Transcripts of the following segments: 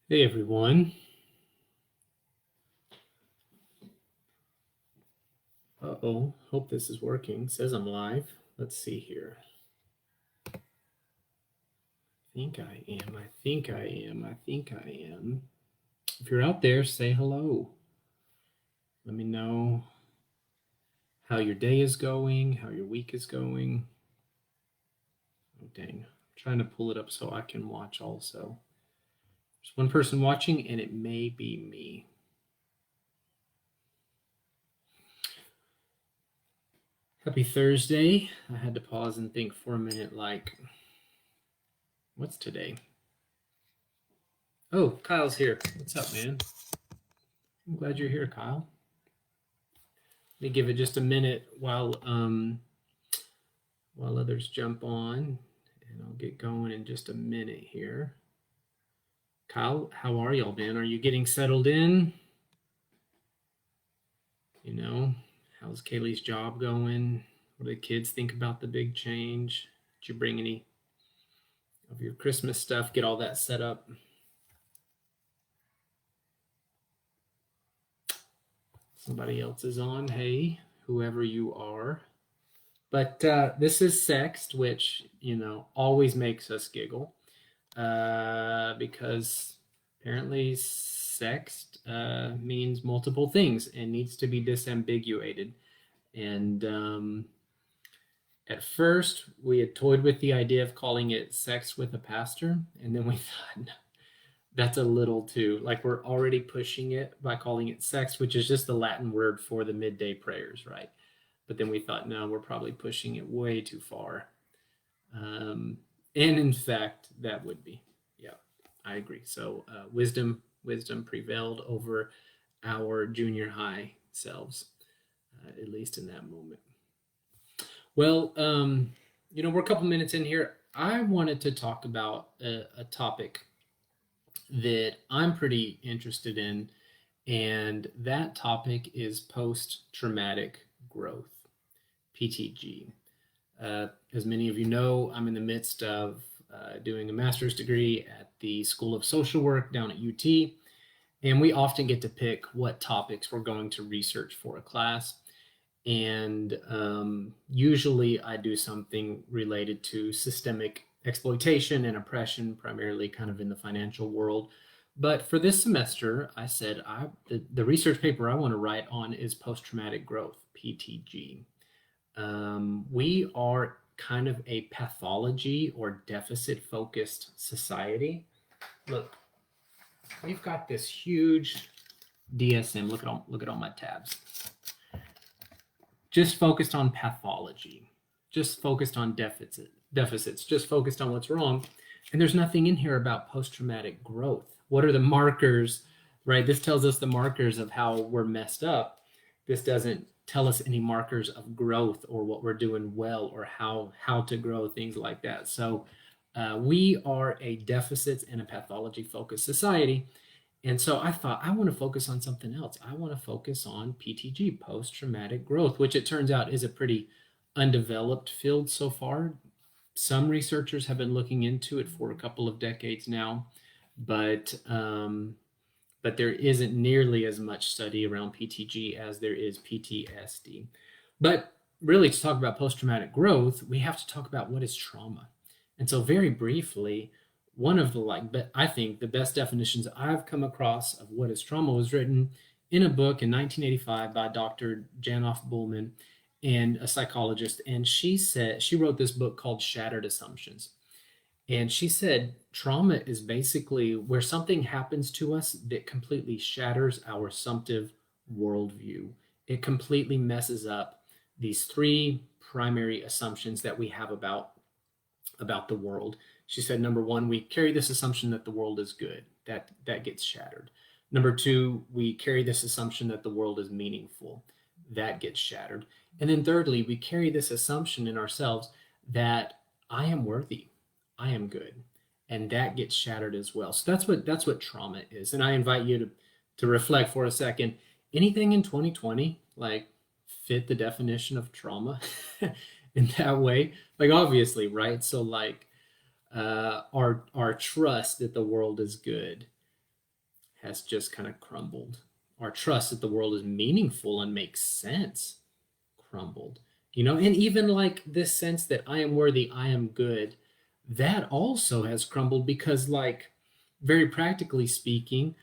Hey everyone. Uh-oh, hope this is working. Says I'm live. Let's see here. I think I am. I think I am. I think I am. If you're out there, say hello. Let me know how your day is going, how your week is going. Oh, dang. I'm trying to pull it up so I can watch also. There's one person watching, and it may be me. Happy Thursday. I had to pause and think for a minute, like, what's today? Oh, Kyle's here. What's up, man? I'm glad you're here, Kyle. Let me give it just a minute while others jump on, and I'll get going in just a minute here. Kyle, how are y'all, man? Are you getting settled in? You know, how's Kaylee's job going? What do the kids think about the big change? Did you bring any of your Christmas stuff? Get all that set up? Somebody else is on. Hey, whoever you are. But this is Sext, which, always makes us giggle because apparently sext means multiple things and needs to be disambiguated. And at first, we had toyed with the idea of calling it Sex with a Pastor. And then we thought, that's a little too, like, we're already pushing it by calling it sex, which is just the Latin word for the midday prayers, right? But then we thought, no, we're probably pushing it way too far. And in fact, that would be, yeah, I agree. So wisdom prevailed over our junior high selves, at least in that moment. Well, we're a couple minutes in here. I wanted to talk about a topic that I'm pretty interested in, and that topic is post-traumatic growth, PTG. As many of you know, I'm in the midst of doing a master's degree at the School of Social Work down at UT, and we often get to pick what topics we're going to research for a class. And usually I do something related to systemic exploitation and oppression, primarily kind of in the financial world. But for this semester, I said the research paper I want to write on is post-traumatic growth, PTG. We are kind of a pathology or deficit focused society. Look, we've got this huge DSM. Look at all my tabs. Just focused on pathology, just focused on deficits, just focused on what's wrong. And there's nothing in here about post-traumatic growth. What are the markers, right? This tells us the markers of how we're messed up. This doesn't tell us any markers of growth or what we're doing well or how to grow, things like that. So we are a deficits and a pathology focused society. And so I thought, I want to focus on something else. I want to focus on PTG, post-traumatic growth, which it turns out is a pretty undeveloped field so far. Some researchers have been looking into it for a couple of decades now, but there isn't nearly as much study around PTG as there is PTSD. But really, to talk about post-traumatic growth, we have to talk about what is trauma. And so very briefly, one of but I think the best definitions I've come across of what is trauma was written in a book in 1985 by Dr. Janoff Bullman and a psychologist. And she wrote this book called Shattered Assumptions. And she said trauma is basically where something happens to us that completely shatters our assumptive worldview. It completely messes up these three primary assumptions that we have about the world. She said, number one, we carry this assumption that the world is good. That gets shattered. Number two, we carry this assumption that the world is meaningful. That gets shattered. And then thirdly, we carry this assumption in ourselves that I am worthy, I am good, and that gets shattered as well. So that's what trauma is. And I invite you to reflect for a second. Anything in 2020 like fit the definition of trauma in that way? Like, obviously, right? So like our trust that the world is good, has just kind of crumbled. Our trust that the world is meaningful and makes sense crumbled. And even like this sense that I am worthy, I am good, that also has crumbled because, like, very practically speaking,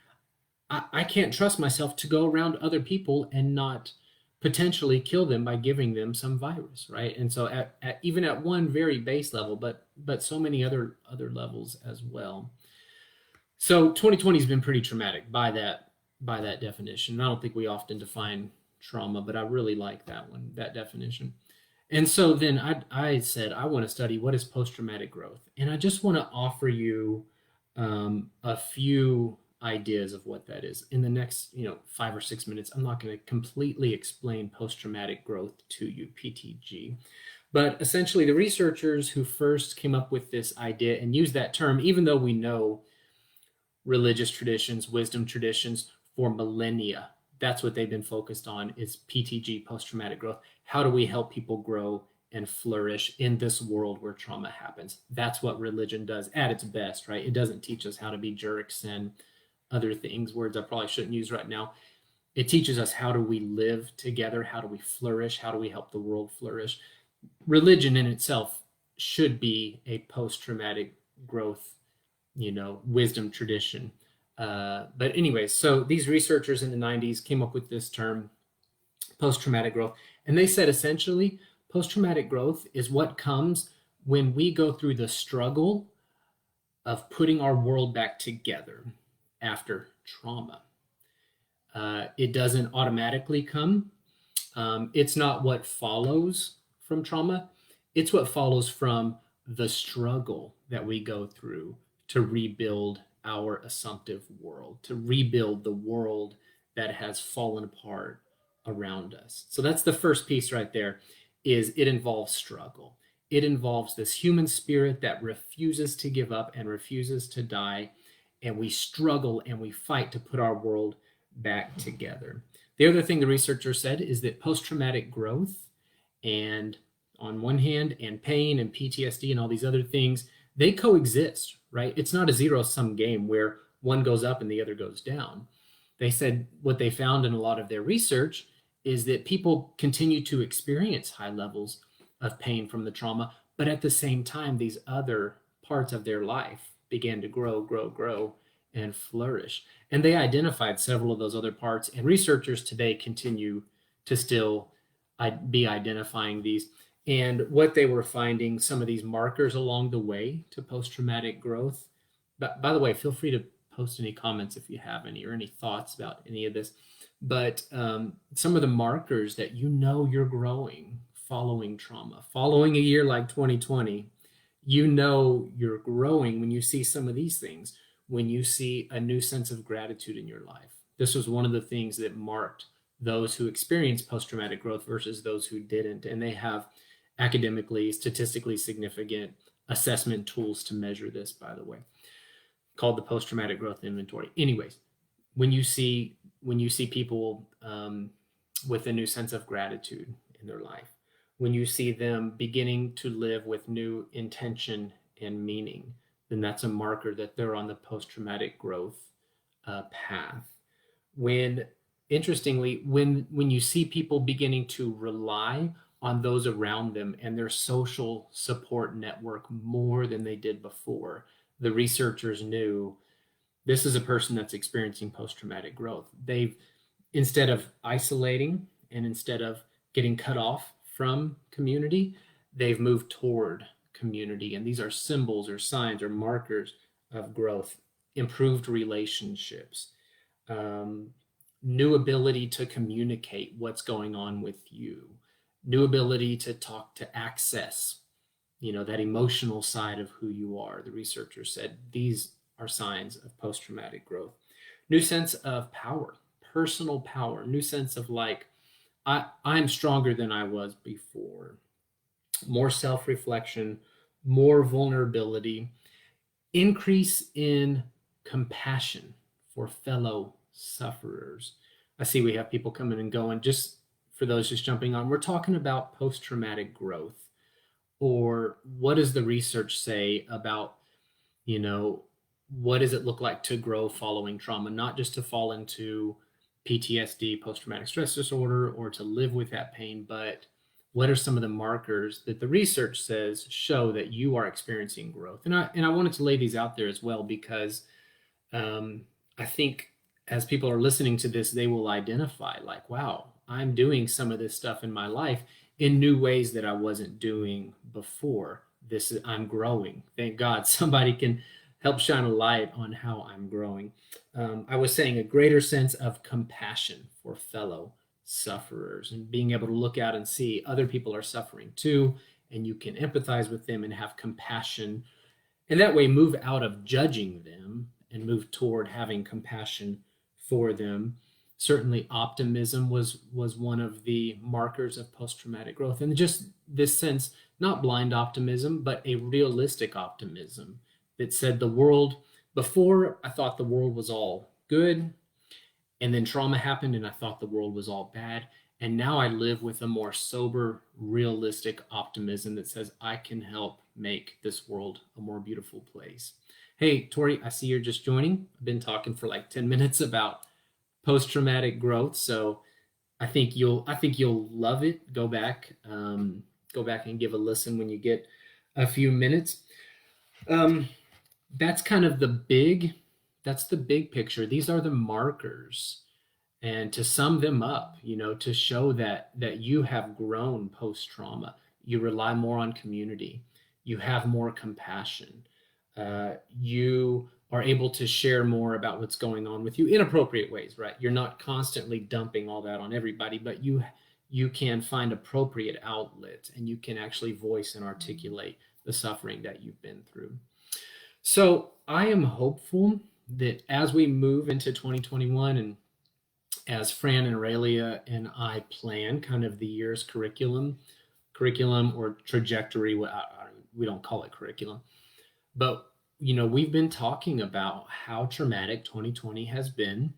I can't trust myself to go around other people and not potentially kill them by giving them some virus, right? And so even at one very base level, but so many other levels as well. So 2020 has been pretty traumatic by that definition. I don't think we often define trauma, but I really like that definition. And so then I said I want to study what is post-traumatic growth, and I just want to offer you a few ideas of what that is in the next 5 or 6 minutes. I'm not going to completely explain post-traumatic growth to you, PTG, but essentially the researchers who first came up with this idea and used that term, even though we know religious traditions, wisdom traditions for millennia, that's what they've been focused on, is PTG, post-traumatic growth. How do we help people grow and flourish in this world where trauma happens? That's what religion does at its best, right? It doesn't teach us how to be jerks and other things, words I probably shouldn't use right now. It teaches us how do we live together, how do we flourish, how do we help the world flourish. Religion in itself should be a post-traumatic growth, wisdom tradition. But anyways, so these researchers in the 90s came up with this term, post-traumatic growth. And they said essentially, post-traumatic growth is what comes when we go through the struggle of putting our world back together after trauma. It doesn't automatically come. It's not what follows from trauma. It's what follows from the struggle that we go through to rebuild our assumptive world, to rebuild the world that has fallen apart around us. So that's the first piece right there, is it involves struggle. It involves this human spirit that refuses to give up and refuses to die, and we struggle and we fight to put our world back together. The other thing the researcher said is that post-traumatic growth, and on one hand, and pain and PTSD and all these other things, they coexist, right? It's not a zero-sum game where one goes up and the other goes down. They said what they found in a lot of their research is that people continue to experience high levels of pain from the trauma, but at the same time, these other parts of their life began to grow, and flourish. And they identified several of those other parts, and researchers today continue to still be identifying these. And what they were finding, some of these markers along the way to post-traumatic growth. But by the way, feel free to post any comments if you have any, or any thoughts about any of this. But some of the markers that you're growing following trauma, following a year like 2020, you're growing when you see some of these things, when you see a new sense of gratitude in your life. This was one of the things that marked those who experienced post-traumatic growth versus those who didn't. And they have academically, statistically significant assessment tools to measure this, by the way, called the post-traumatic growth inventory. Anyways, when you see people with a new sense of gratitude in their life, when you see them beginning to live with new intention and meaning, then that's a marker that they're on the post-traumatic growth path. Interestingly, when you see people beginning to rely on those around them and their social support network more than they did before, the researchers knew this is a person that's experiencing post-traumatic growth. They've, instead of isolating and instead of getting cut off from community, they've moved toward community. And these are symbols or signs or markers of growth, improved relationships, new ability to communicate what's going on with you, new ability to talk, to access, that emotional side of who you are. The researchers said these are signs of post-traumatic growth. New sense of power, personal power, new sense of like, I'm stronger than I was before. More self-reflection, more vulnerability, increase in compassion for fellow sufferers. I see we have people coming and going. Just for those just jumping on, we're talking about post-traumatic growth, or what does the research say about, what does it look like to grow following trauma, not just to fall into PTSD, post-traumatic stress disorder, or to live with that pain, but what are some of the markers that the research says show that you are experiencing growth? And I wanted to lay these out there as well because I think as people are listening to this, they will identify like, wow, I'm doing some of this stuff in my life in new ways that I wasn't doing before. I'm growing. Thank God somebody can help shine a light on how I'm growing. I was saying a greater sense of compassion for fellow sufferers and being able to look out and see other people are suffering too, and you can empathize with them and have compassion, and that way move out of judging them and move toward having compassion for them. Certainly optimism was one of the markers of post-traumatic growth, and just this sense, not blind optimism, but a realistic optimism that said the world, before I thought the world was all good, and then trauma happened and I thought the world was all bad, and now I live with a more sober, realistic optimism that says I can help make this world a more beautiful place. Hey, Tori, I see you're just joining. I've been talking for like 10 minutes about post-traumatic growth, so I think you'll love it. Go back and give a listen when you get a few minutes. Um, that's kind of that's the big picture. These are the markers, and to sum them up, to show that you have grown post trauma. You rely more on community. You have more compassion. You are able to share more about what's going on with you in appropriate ways, right? You're not constantly dumping all that on everybody, but you can find appropriate outlets, and you can actually voice and articulate the suffering that you've been through. So I am hopeful that as we move into 2021, and as Fran and Aurelia and I plan kind of the year's curriculum or trajectory, we don't call it curriculum, but we've been talking about how traumatic 2020 has been,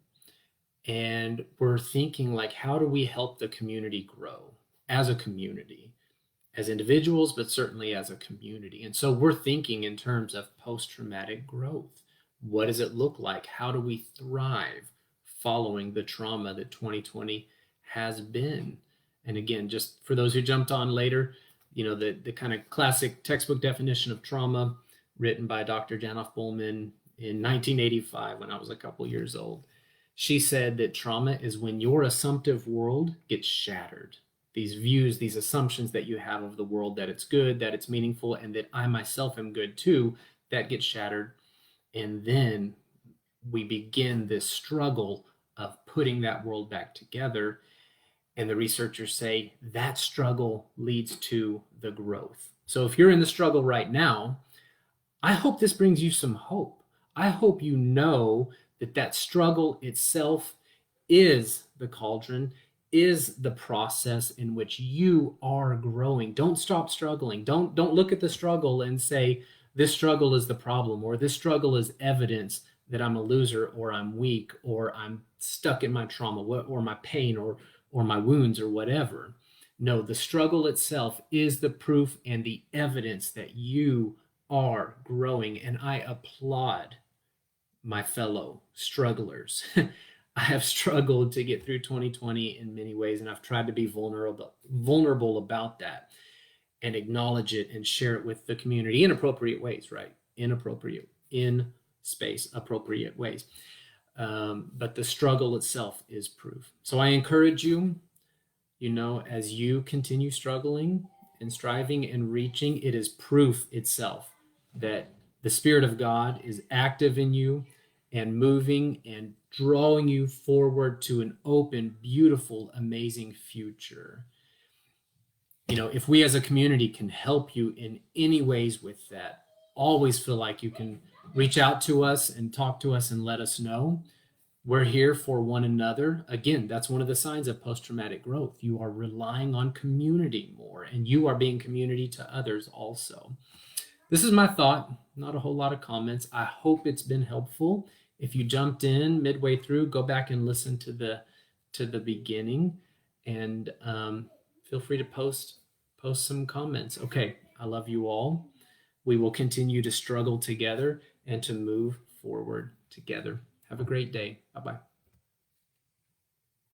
and we're thinking like, how do we help the community grow as a community, as individuals, but certainly as a community? And so we're thinking in terms of post-traumatic growth. What does it look like? How do we thrive following the trauma that 2020 has been? And again, just for those who jumped on later, the kind of classic textbook definition of trauma written by Dr. Janoff Bowman in 1985 when I was a couple years old. She said that trauma is when your assumptive world gets shattered. These views, these assumptions that you have of the world, that it's good, that it's meaningful, and that I myself am good too, that gets shattered. And then we begin this struggle of putting that world back together. And the researchers say that struggle leads to the growth. So if you're in the struggle right now, I hope this brings you some hope. I hope you know that struggle itself is the cauldron, is the process in which you are growing. Don't stop struggling. Don't look at the struggle and say, this struggle is the problem, or this struggle is evidence that I'm a loser, or I'm weak, or I'm stuck in my trauma, or my pain, or my wounds, or whatever. No, the struggle itself is the proof and the evidence that you are growing. And I applaud my fellow strugglers. I have struggled to get through 2020 in many ways, and I've tried to be vulnerable about that and acknowledge it and share it with the community in appropriate ways, right? In space, appropriate ways. But the struggle itself is proof. So I encourage you, as you continue struggling and striving and reaching, it is proof itself that the Spirit of God is active in you and moving and drawing you forward to an open, beautiful, amazing future. If we as a community can help you in any ways with that, always feel like you can reach out to us and talk to us and let us know. We're here for one another. Again, that's one of the signs of post-traumatic growth. You are relying on community more, and you are being community to others also. This is my thought, not a whole lot of comments. I hope it's been helpful. If you jumped in midway through, go back and listen to the beginning, and feel free to post some comments. Okay, I love you all. We will continue to struggle together and to move forward together. Have a great day. Bye-bye.